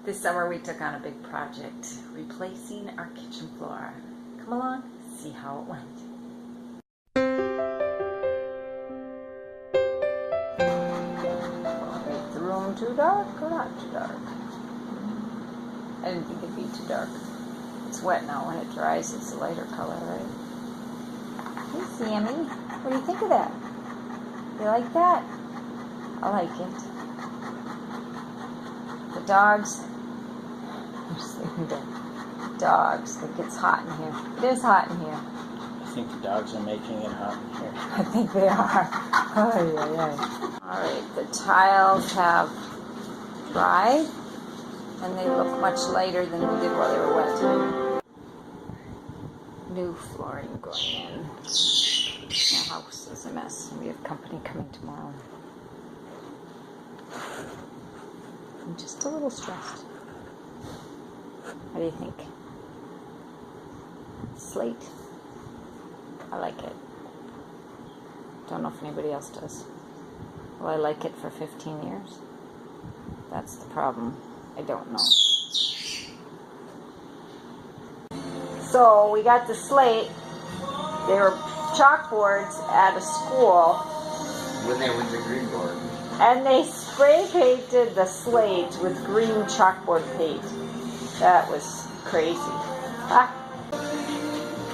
This summer we took on a big project, replacing our kitchen floor. Come along, see how it went. Make the room too dark or not too dark? I didn't think it'd be too dark. It's wet now. When it dries, it's a lighter color, right? Hey, Sammy, what do you think of that? You like that? I like it. The dogs, I'm sleeping there. Dogs think it's hot in here. It is hot in here. I think the dogs are making it hot in here. I think they are. Oh, yeah. Alright, the tiles have dried and they look much lighter than they did while they were wet. New flooring going in. The house is a mess. We have company coming tomorrow. I'm just a little stressed. What do you think? Slate. I like it. Don't know if anybody else does. Will I like it for 15 years? That's the problem. I don't know. So we got the slate. They were chalkboards at a school. When they went to green board. And they spray painted the slate with green chalkboard paint. That was crazy. Ah.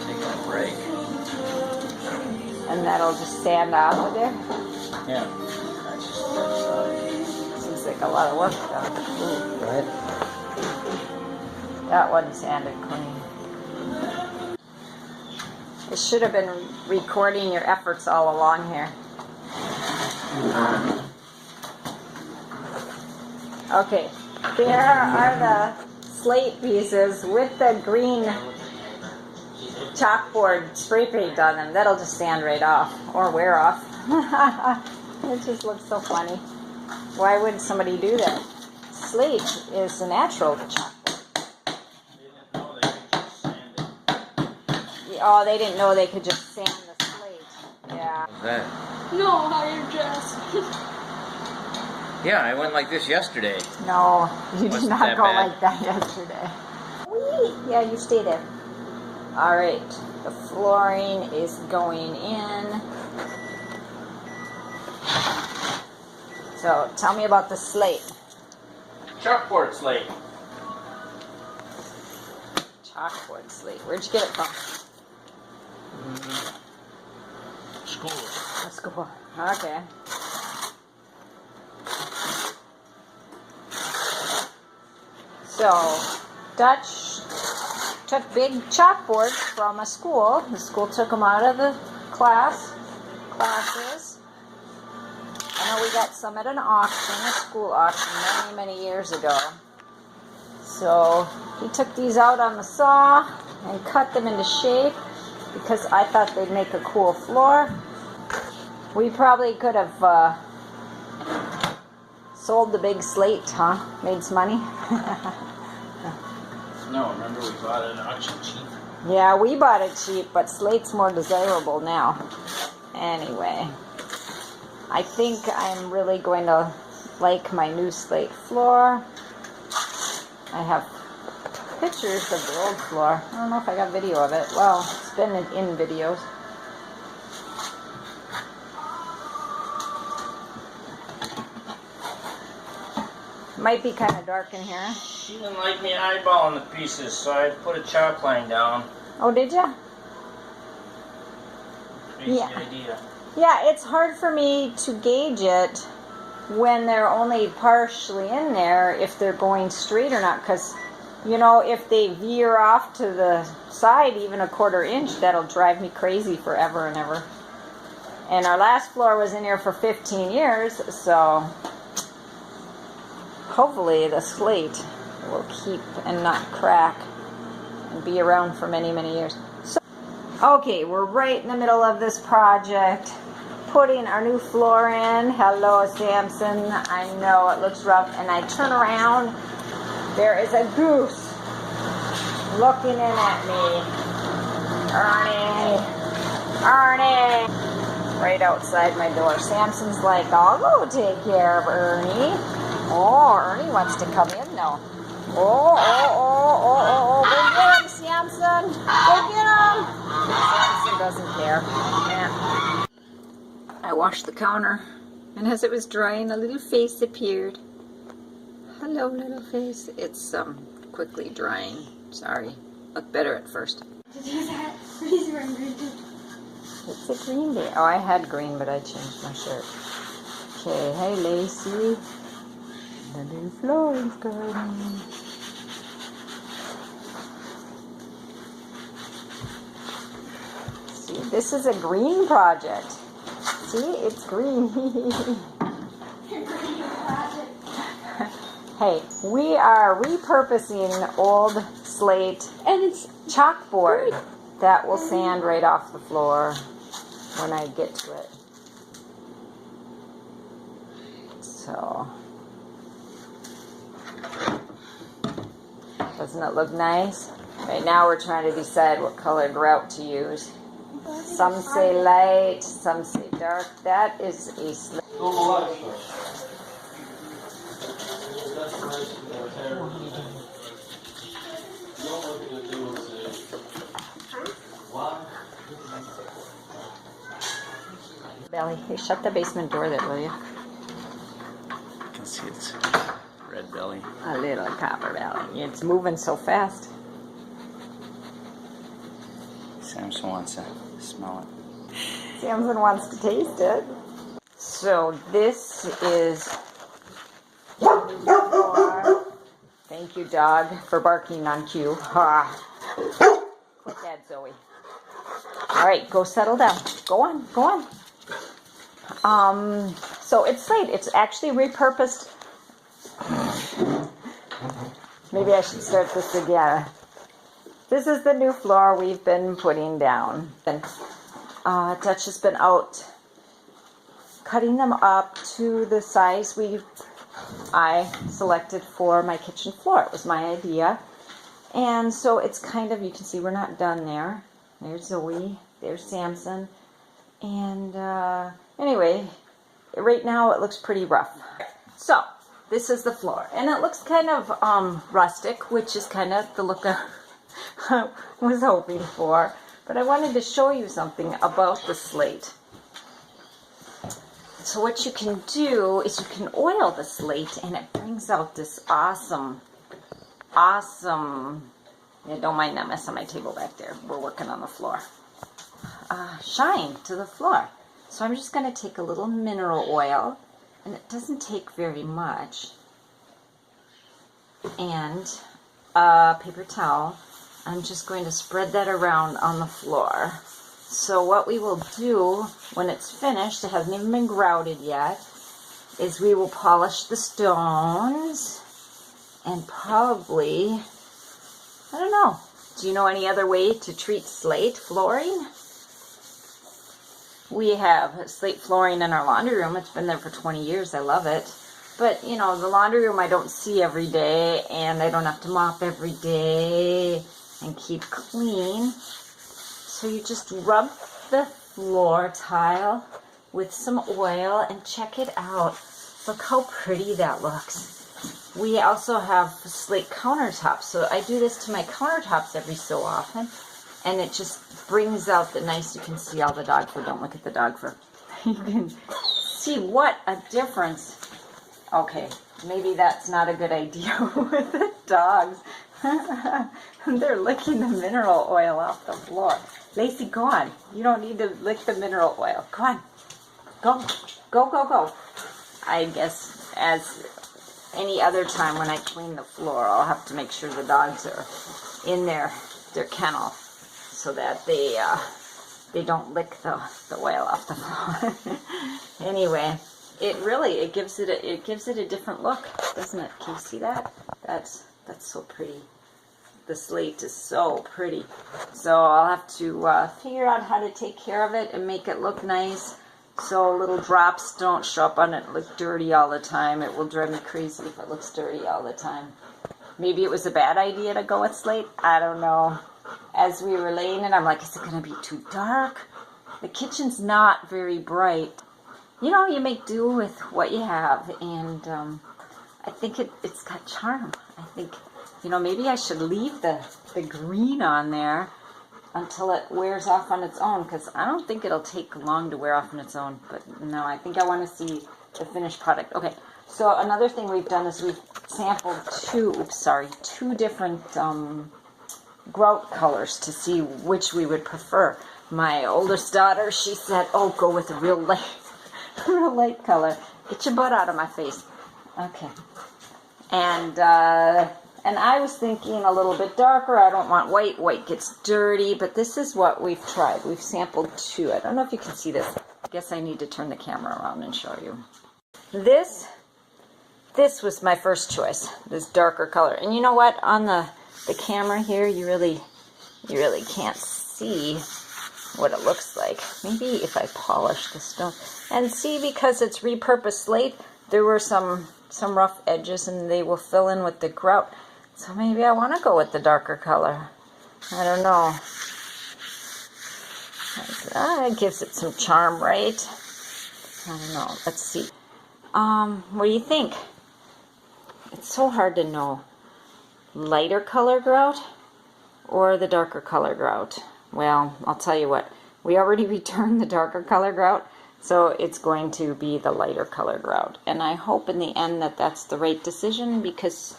Taking a break. And that'll just sand out with there? Yeah. Seems like a lot of work though. Ooh. Right? That wasn't sanded clean. It should have been recording your efforts all along here. Okay, there are the slate pieces with the green chalkboard spray paint on them. That'll just sand right off or wear off. It just looks so funny. Why would somebody do that? Slate is a natural chalkboard. Oh, they didn't know they could just sand the slate. Yeah. What's that? No, how you dress. Yeah, I went like this yesterday. No, you did Wasn't not that go bad? like that yesterday. Whee! Yeah, you stay there. All right, the flooring is going in. So, tell me about the slate. Chalkboard slate. Chalkboard slate. Where'd you get it from? School. The school. Okay. So, Dutch took big chalkboards from a school. The school took them out of the classes. I know we got some at an auction, a school auction, many, many years ago. So, he took these out on the saw and cut them into shape because I thought they'd make a cool floor. We probably could have sold the big slate, huh? Made some money? No, remember we bought it at auction cheap. Yeah, we bought it cheap, but slate's more desirable now. Anyway, I think I'm really going to like my new slate floor. I have pictures of the old floor. I don't know if I got video of it. Well, it's been in videos. Might be kind of dark in here. She didn't like me eyeballing the pieces, so I put a chalk line down. Oh, did ya? Crazy Yeah. idea. Yeah, it's hard for me to gauge it when they're only partially in there, if they're going straight or not, because, you know, if they veer off to the side even a 1/4 inch, that'll drive me crazy forever and ever. And our last floor was in here for 15 years, so hopefully the slate will keep and not crack and be around for many, many years. So, okay, we're right in the middle of this project, putting our new floor in. Hello, Samson. I know it looks rough, and I turn around, there is a goose looking in at me. Ernie, right outside my door. Samson's like, I'll go take care of Ernie. Oh, Ernie wants to come in now. Oh, go get him, Samson. Go get him. Samson doesn't care. Man. I washed the counter, and as it was drying, a little face appeared. Hello, little face. It's quickly drying. Sorry. Looked better at first. It's a green day. Oh, I had green, but I changed my shirt. Okay, hey, Lacey. The new Florence garden. See, this is a green project. See, it's green. Hey, we are repurposing old slate And it's chalkboard good. that will sand right off the floor when I get to it. So, doesn't it look nice? Right now we're trying to decide what colored grout to use. Some say light, some say dark. That is a slate. Belly, hey, shut the basement door there, will you? You can see it's red belly. A little copper belly. It's moving so fast. Samson wants to smell it. Samson wants to taste it. So this is. Thank you, dog, for barking on cue. Ha. Quit that, Zoe. All right, go settle down. Go on, go on. So it's slate. It's actually repurposed. Maybe I should start this again. This is the new floor we've been putting down. And Dutch has been out cutting them up to the size I selected for my kitchen floor. It was my idea. And so it's kind of, you can see we're not done there. There's Zoe, there's Samson. And anyway, right now it looks pretty rough. So this is the floor. And it looks kind of rustic, which is kind of the look I was hoping for. But I wanted to show you something about the slate. So what you can do is you can oil the slate and it brings out this awesome, yeah, don't mind that mess on my table back there. We're working on the floor. Shine to the floor. So I'm just going to take a little mineral oil, and it doesn't take very much, and a paper towel. I'm just going to spread that around on the floor. So what we will do when it's finished, it hasn't even been grouted yet, is we will polish the stones and probably, I don't know, do you know any other way to treat slate flooring? We have slate flooring in our laundry room. It's been there for 20 years. I love it. But, you know, the laundry room I don't see every day, and I don't have to mop every day and keep clean. So you just rub the floor tile with some oil and check it out. Look how pretty that looks. We also have slate countertops, so I do this to my countertops every so often, and it just brings out the nice. You can see all the dog fur. Don't look at the dog fur. You can see what a difference. Okay, maybe that's not a good idea with the dogs. They're licking the mineral oil off the floor. Lacey, go on. You don't need to lick the mineral oil. Come on. Go, go, go, go. I guess as any other time when I clean the floor, I'll have to make sure the dogs are in their kennel so that they don't lick the oil off the floor. Anyway, it gives it a different look, doesn't it? Can you see that? That's so pretty. The slate is so pretty. So I'll have to figure out how to take care of it and make it look nice, so little drops don't show up on it and look dirty all the time. It will drive me crazy if it looks dirty all the time. Maybe it was a bad idea to go with slate. I don't know. As we were laying it, I'm like, is it going to be too dark? The kitchen's not very bright. You know, you make do with what you have, and I think it's got charm. I think You know, maybe I should leave the green on there until it wears off on its own, because I don't think it'll take long to wear off on its own. But no, I think I want to see the finished product. Okay, so another thing we've done is we've sampled two different grout colors to see which we would prefer. My oldest daughter, she said, oh, go with a real light color. Get your butt out of my face. Okay. And I was thinking a little bit darker. I don't want white. White gets dirty, but this is what we've tried. We've sampled two. I don't know if you can see this. I guess I need to turn the camera around and show you. This was my first choice, this darker color. And you know what? On the camera here, you really can't see what it looks like. Maybe if I polish the stone. And see, because it's repurposed slate, there were some rough edges, and they will fill in with the grout. So maybe I want to go with the darker color. I don't know. It gives it some charm, right? I don't know. Let's see. What do you think? It's so hard to know. Lighter color grout or the darker color grout? Well, I'll tell you what. We already returned the darker color grout, so it's going to be the lighter color grout. And I hope in the end that that's the right decision, because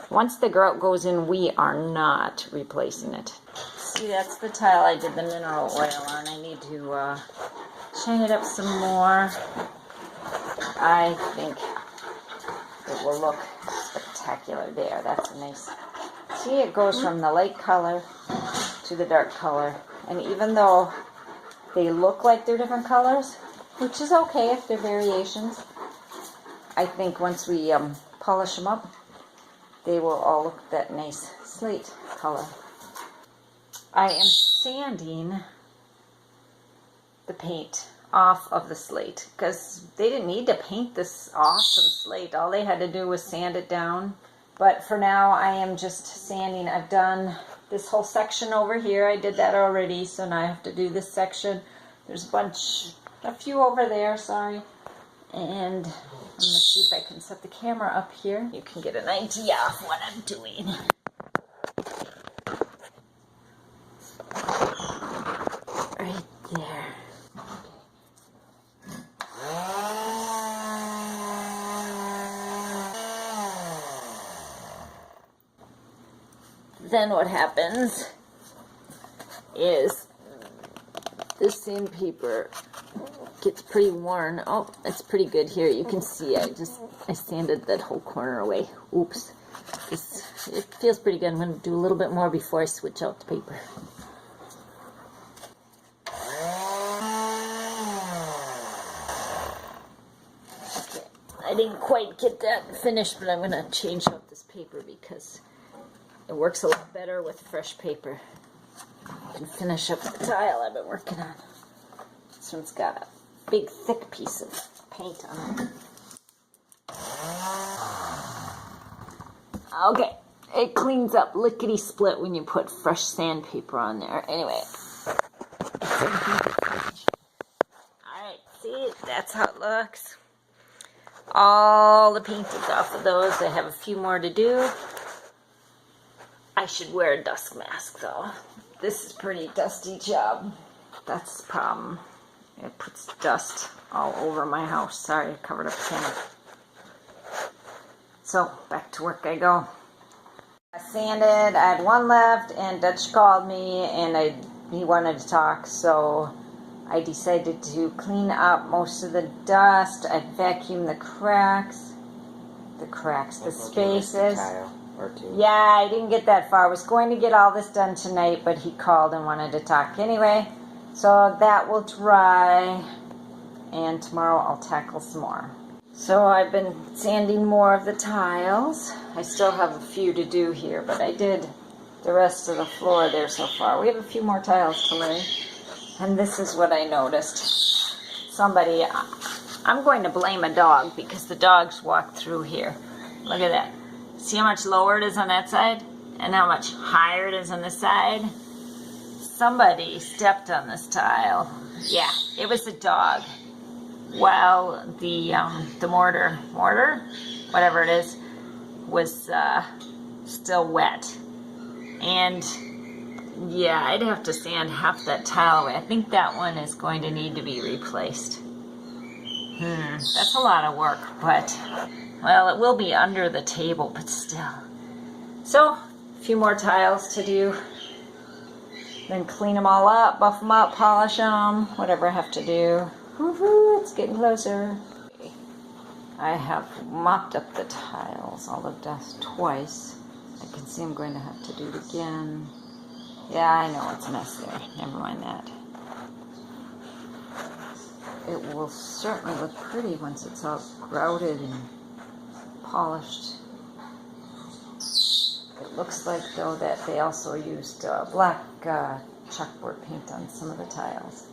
once the grout goes in, we are not replacing it. See, that's the tile I did the mineral oil on. I need to shine it up some more. I think it will look spectacular there. That's a nice... See, it goes from the light color to the dark color. And even though they look like they're different colors, which is okay if they're variations, I think once we polish them up, they will all look that nice slate color. I am sanding the paint off of the slate, because they didn't need to paint this awesome slate. All they had to do was sand it down. But for now, I am just sanding. I've done this whole section over here. I did that already, so now I have to do this section. There's a few over there, sorry. And I'm going to see if I can set the camera up here. You can get an idea of what I'm doing. Right there. Then what happens is this sandpaper gets pretty worn. Oh, it's pretty good here. You can see I sanded that whole corner away. Oops. It feels pretty good. I'm going to do a little bit more before I switch out the paper. Okay. I didn't quite get that finished, but I'm going to change out this paper because it works a lot better with fresh paper. I can finish up the tile I've been working on. This one's got a big thick piece of paint on it. Okay, it cleans up lickety-split when you put fresh sandpaper on there. Anyway. Alright, see, that's how it looks. All the paint is off of those. I have a few more to do. I should wear a dust mask though. This is a pretty dusty job. That's the problem. It puts dust all over my house. Sorry, I covered up the camera. So, back to work I go. I sanded, I had one left, and Dutch called me, and he wanted to talk, so I decided to clean up most of the dust. I vacuumed the spaces. Yeah, I didn't get that far. I was going to get all this done tonight, but he called and wanted to talk anyway. So that will dry, and tomorrow I'll tackle some more. So I've been sanding more of the tiles. I still have a few to do here, but I did the rest of the floor there so far. We have a few more tiles to lay. And this is what I noticed. I'm going to blame a dog because the dogs walked through here. Look at that. See how much lower it is on that side? And how much higher it is on this side? Somebody stepped on this tile. Yeah, it was a dog. While the mortar, whatever it is, was still wet. And yeah, I'd have to sand half that tile away. I think that one is going to need to be replaced. That's a lot of work, but, well, it will be under the table, but still. So, a few more tiles to do. Then clean them all up, buff them up, polish them, whatever I have to do. Woohoo, it's getting closer. I have mopped up the tiles, all the dust, twice. I can see I'm going to have to do it again. Yeah, I know it's a mess there. Never mind that. It will certainly look pretty once it's all grouted and polished. It looks like, though, that they also used black chalkboard paint on some of the tiles.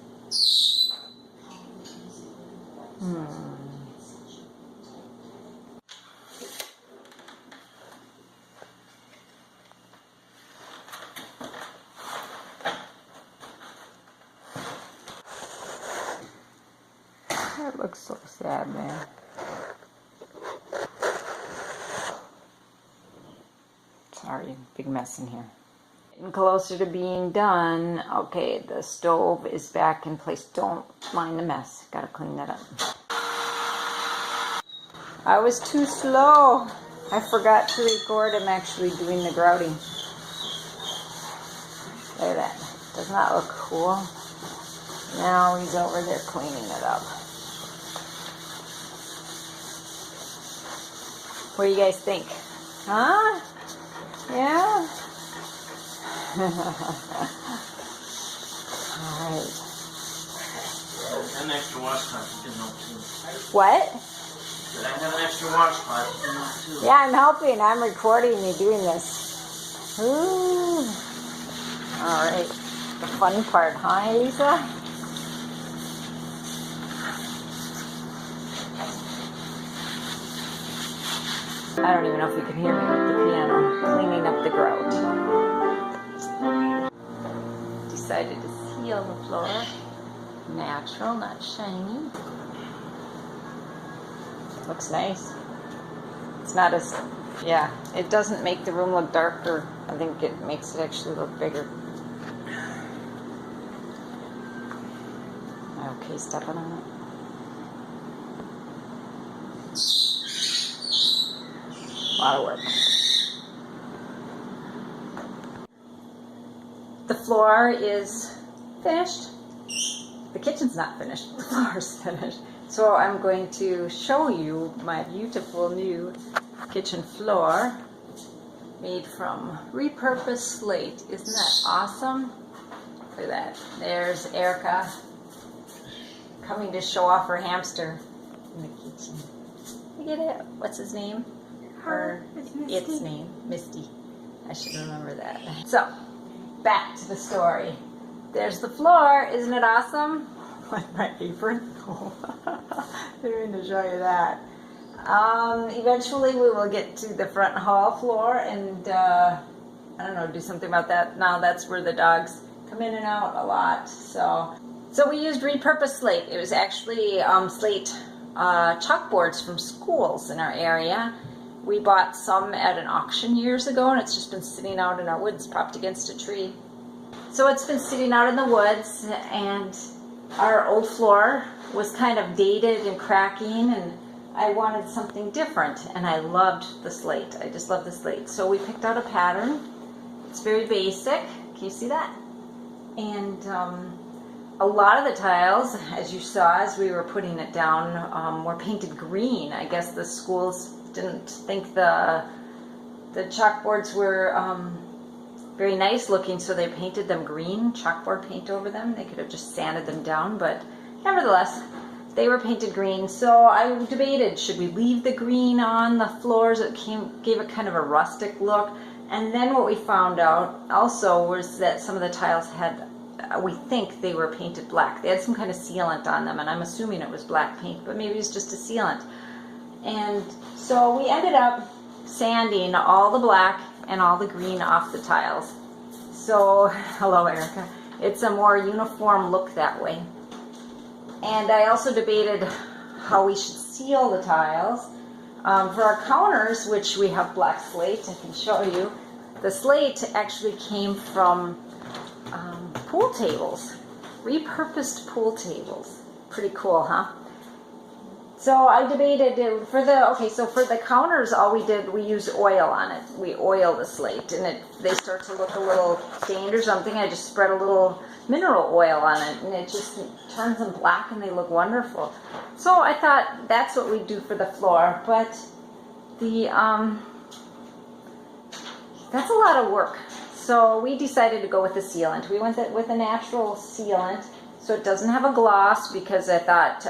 That looks so sad, man. Sorry, big mess in here. Getting closer to being done. Okay, the stove is back in place. Don't mind the mess. Gotta clean that up. I was too slow. I forgot to record him actually doing the grouting. Look at that. Doesn't that look cool? Now he's over there cleaning it up. What do you guys think? Huh? Yeah? Alright. An extra wash pipe, you can help too. What? Did I have an extra wash pipe? You can help too. Yeah, I'm helping. I'm recording you doing this. Ooh. Alright. The fun part, huh, Lisa? I don't even know if you can hear me with the piano cleaning up the grout. Decided to seal the floor. Natural, not shiny. Looks nice. It's not as, yeah, it doesn't make the room look darker. I think it makes it actually look bigger. Am I okay stepping on it? A lot of work. The floor is finished. The kitchen's not finished. The floor is finished. So I'm going to show you my beautiful new kitchen floor made from repurposed slate. Isn't that awesome? Look at that. There's Erica coming to show off her hamster in the kitchen. Look at it. What's his name? Its name, Misty. I should remember that. So, back to the story. There's the floor. Isn't it awesome? Like my apron. Didn't mean to show you that. Eventually we will get to the front hall floor and I don't know, do something about that. Now that's where the dogs come in and out a lot. So we used repurposed slate. It was actually slate chalkboards from schools in our area. We bought some at an auction years ago, and it's just been sitting out in our woods, propped against a tree. So it's been sitting out in the woods, and our old floor was kind of dated and cracking, and I wanted something different, and I loved the slate. I just love the slate. So we picked out a pattern. It's very basic. Can you see that? And a lot of the tiles, as you saw as we were putting it down, were painted green. I guess the schools didn't think the chalkboards were very nice looking, so they painted them green, chalkboard paint over them. They could have just sanded them down, but nevertheless, they were painted green. So I debated, should we leave the green on the floors? It gave it kind of a rustic look. And then what we found out also was that some of the tiles had, we think they were painted black. They had some kind of sealant on them, and I'm assuming it was black paint, but maybe it was just a sealant. And so we ended up sanding all the black and all the green off the tiles. So, hello Erica. It's a more uniform look that way. And I also debated how we should seal the tiles. For our counters, which we have black slate, I can show you. The slate actually came from pool tables, repurposed pool tables. Pretty cool, huh? So I debated for the counters, all we did, we used oil on it. We oil the slate, and they start to look a little stained or something. I just spread a little mineral oil on it, and it just turns them black, and they look wonderful. So I thought that's what we'd do for the floor, but that's a lot of work. So we decided to go with the sealant. We went with a natural sealant, so it doesn't have a gloss, because I thought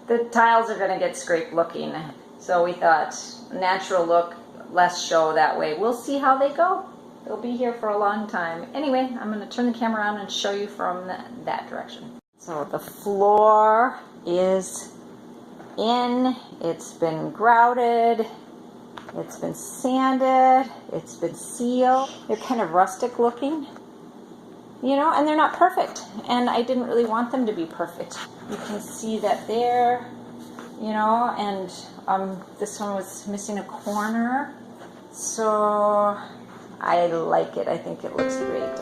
the tiles are going to get scraped looking. So we thought natural look, less show that way. We'll see how they go. They'll be here for a long time. Anyway, I'm going to turn the camera on and show you from that direction. So the floor is in. It's been grouted. It's been sanded. It's been sealed. They're kind of rustic looking, and they're not perfect. And I didn't really want them to be perfect. You can see that there, and this one was missing a corner. So I like it. I think it looks great.